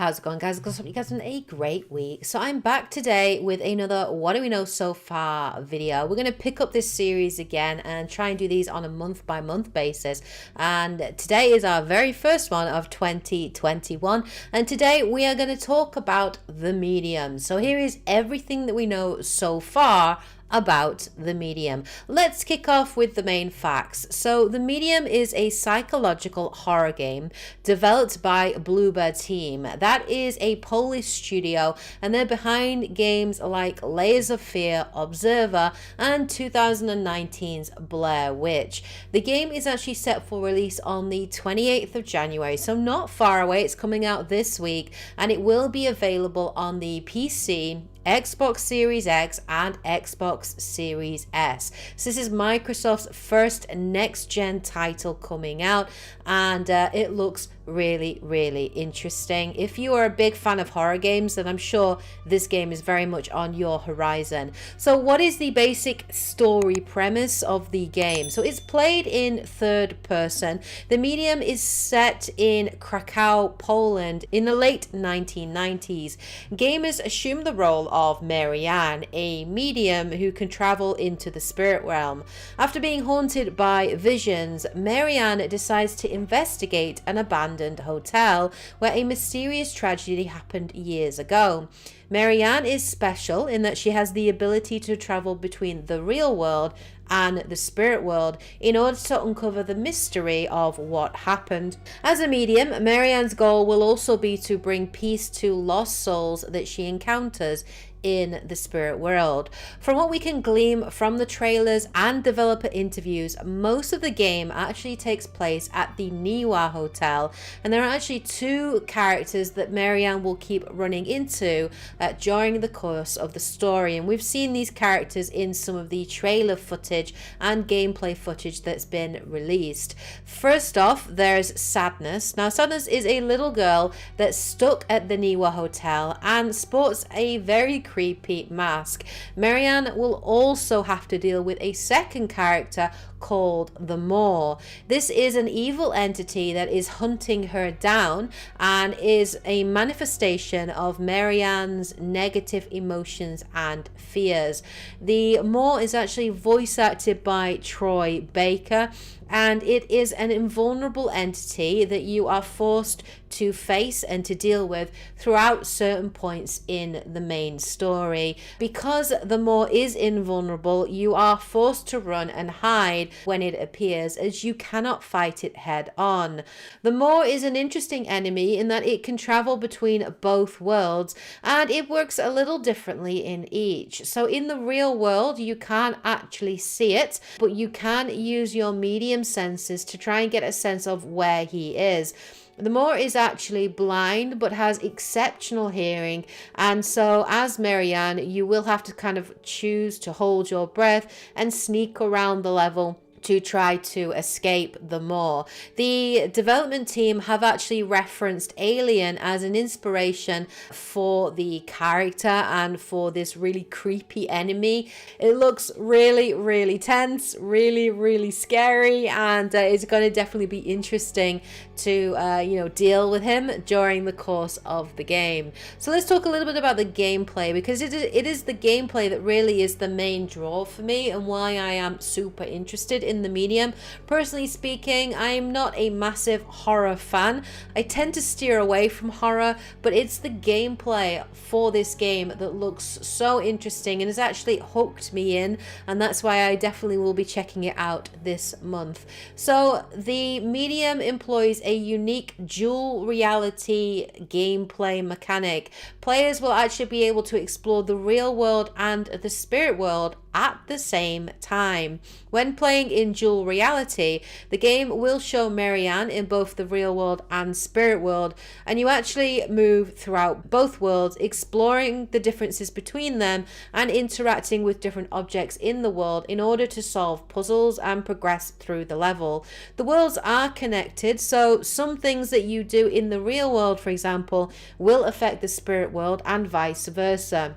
How's it going, guys? I hope you guys having a great week. So I'm back today with another What Do We Know So Far video. We're going to pick up this series again and try and do these on a month-by-month basis. And today is our very first one of 2021. And today we are going to talk about The Medium. So here is everything that we know so far about The Medium. Let's kick off with the main facts. So The Medium is a psychological horror game developed by Bloober Team. That is a Polish studio, and they're behind games like Layers of Fear, Observer, and 2019's Blair Witch. The game is actually set for release on the 28th of January, so not far away. It's coming out this week, and it will be available on the PC, Xbox Series X, and Xbox Series S. So this is Microsoft's first next-gen title coming out, and it looks really interesting. If you are a big fan of horror games, then I'm sure this game is very much on your horizon. So what is the basic story premise of the game? So it's played in third person. The Medium is set in Krakow, Poland in the late 1990s. Gamers assume the role of Marianne, a medium who can travel into the spirit realm. After being haunted by visions, Marianne decides to investigate an abandoned hotel where a mysterious tragedy happened years ago. Marianne is special in that she has the ability to travel between the real world and the spirit world in order to uncover the mystery of what happened. As a medium, Marianne's goal will also be to bring peace to lost souls that she encounters in the spirit world. From what we can glean from the trailers and developer interviews, most of the game actually takes place at the Niwa Hotel, and there are actually two characters that Marianne will keep running into during the course of the story, and we've seen these characters in some of the trailer footage and gameplay footage that's been released. First off, there's Sadness. Now, Sadness is a little girl that's stuck at the Niwa Hotel and sports a very creepy mask. Marianne will also have to deal with a second character called the Maw. This is an evil entity that is hunting her down and is a manifestation of Marianne's negative emotions and fears. The Maw is actually voice acted by Troy Baker, and it is an invulnerable entity that you are forced to face and to deal with throughout certain points in the main story. Because the Maw is invulnerable, you are forced to run and hide when it appears, as you cannot fight it head on. The Maw is an interesting enemy in that it can travel between both worlds, and it works a little differently in each. So in the real world, you can't actually see it, but you can use your medium senses to try and get a sense of where he is. The Maw is actually blind but has exceptional hearing, and so as Marianne, you will have to kind of choose to hold your breath and sneak around the level to try to escape the Maw. The development team have actually referenced Alien as an inspiration for the character and for this really creepy enemy. It looks really tense, really scary, and it's going to definitely be interesting to deal with him during the course of the game. So let's talk a little bit about the gameplay, because it is the gameplay that really is the main draw for me and why I am super interested in The Medium. Personally speaking, I am not a massive horror fan. I tend to steer away from horror, but it's the gameplay for this game that looks so interesting and has actually hooked me in, and that's why I definitely will be checking it out this month. So The Medium employs a unique dual reality gameplay mechanic. Players will actually be able to explore the real world and the spirit world at the same time. When playing in dual reality, the game will show Marianne in both the real world and spirit world, and you actually move throughout both worlds, exploring the differences between them and interacting with different objects in the world in order to solve puzzles and progress through the level. The worlds are connected, so some things that you do in the real world, for example, will affect the spirit world and vice versa.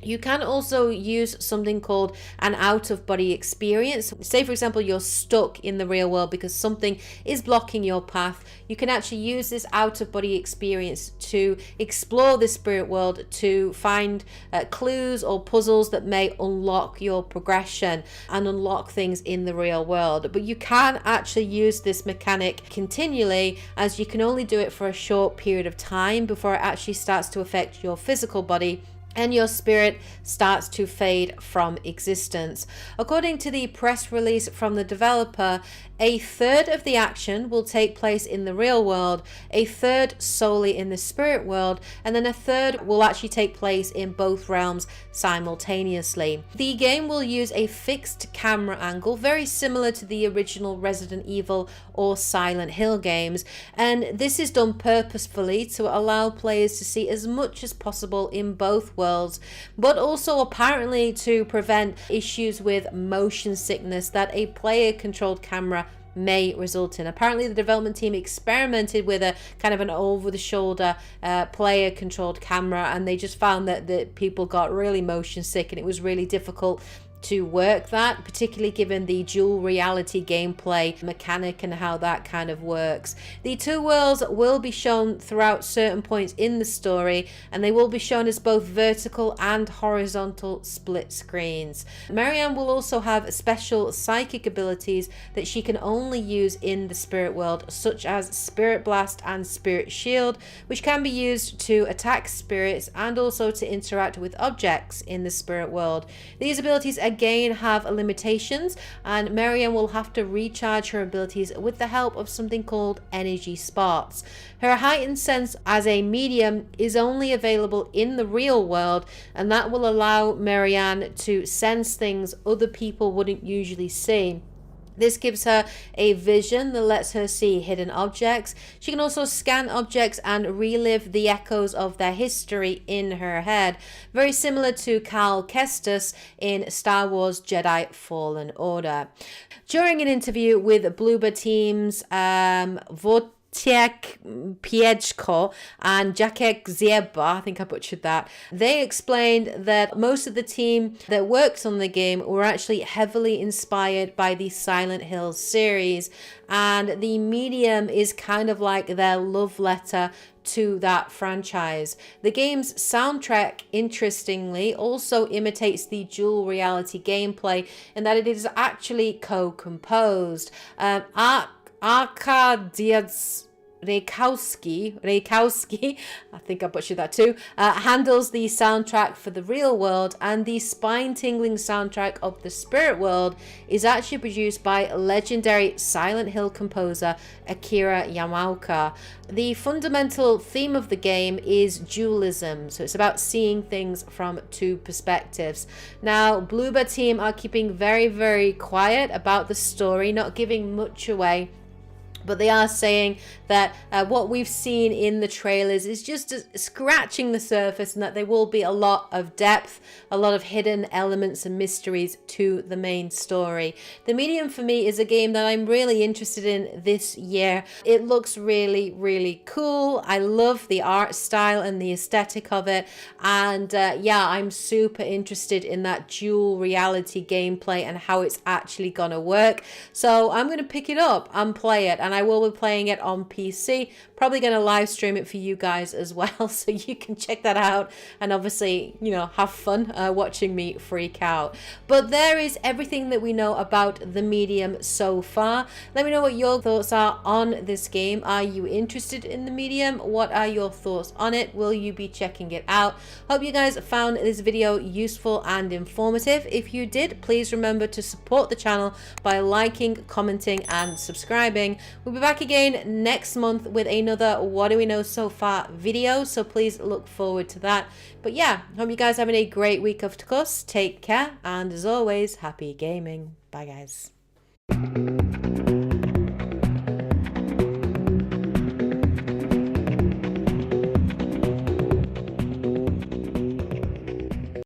You can also use something called an out-of-body experience. Say, for example, you're stuck in the real world because something is blocking your path. You can actually use this out-of-body experience to explore the spirit world, to find clues or puzzles that may unlock your progression and unlock things in the real world. But you can actually use this mechanic continually, as you can only do it for a short period of time before it actually starts to affect your physical body and your spirit starts to fade from existence. According to the press release from the developer, a third of the action will take place in the real world, a third solely in the spirit world, and then a third will actually take place in both realms simultaneously. The game will use a fixed camera angle, very similar to the original Resident Evil or Silent Hill games, and this is done purposefully to allow players to see as much as possible in both worlds, but also apparently to prevent issues with motion sickness that a player controlled camera may result in. Apparently the development team experimented with a kind of an over-the-shoulder player controlled camera, and they just found that people got really motion sick and it was really difficult to work that, particularly given the dual reality gameplay mechanic and how that kind of works. The two worlds will be shown throughout certain points in the story, and they will be shown as both vertical and horizontal split screens. Marianne will also have special psychic abilities that she can only use in the spirit world, such as Spirit Blast and Spirit Shield, which can be used to attack spirits and also to interact with objects in the spirit world. These abilities again have limitations, and Marianne will have to recharge her abilities with the help of something called energy spots. Her heightened sense as a medium is only available in the real world, and that will allow Marianne to sense things other people wouldn't usually see. This gives her a vision that lets her see hidden objects. She can also scan objects and relive the echoes of their history in her head, very similar to Cal Kestis in Star Wars Jedi Fallen Order. During an interview with Bloober Team's Wojciech Pieczko and Jacek Zieba, I think I butchered that, they explained that most of the team that worked on the game were actually heavily inspired by the Silent Hill series, and the medium is kind of like their love letter to that franchise. The game's soundtrack, interestingly, also imitates the dual reality gameplay in that it is actually co-composed. Arkadiusz Reikowski, I think I butchered that too, handles the soundtrack for the real world, and the spine-tingling soundtrack of the spirit world is actually produced by legendary Silent Hill composer Akira Yamaoka. The fundamental theme of the game is dualism, so it's about seeing things from two perspectives. Now, Bloober Team are keeping very, very quiet about the story, not giving much away, but they are saying that what we've seen in the trailers is just scratching the surface, and that there will be a lot of depth, a lot of hidden elements and mysteries to the main story. The Medium for me is a game that I'm really interested in this year. It looks really, really cool. I love the art style and the aesthetic of it. And yeah, I'm super interested in that dual reality gameplay and how it's actually gonna work. So I'm gonna pick it up and play it. And I will be playing it on PC, probably going to live stream it for you guys as well, so you can check that out and obviously, you know, have fun watching me freak out. But there is everything that we know about the Medium so far. Let me know what your thoughts are on this game. Are you interested in the Medium? What are your thoughts on it? Will you be checking it out? Hope you guys found this video useful and informative. If you did, please remember to support the channel by liking, commenting and subscribing. We'll be back again next month with another What Do We Know So Far video, so please look forward to that. But yeah, hope you guys having a great week of course. Take care, and as always, happy gaming. Bye guys.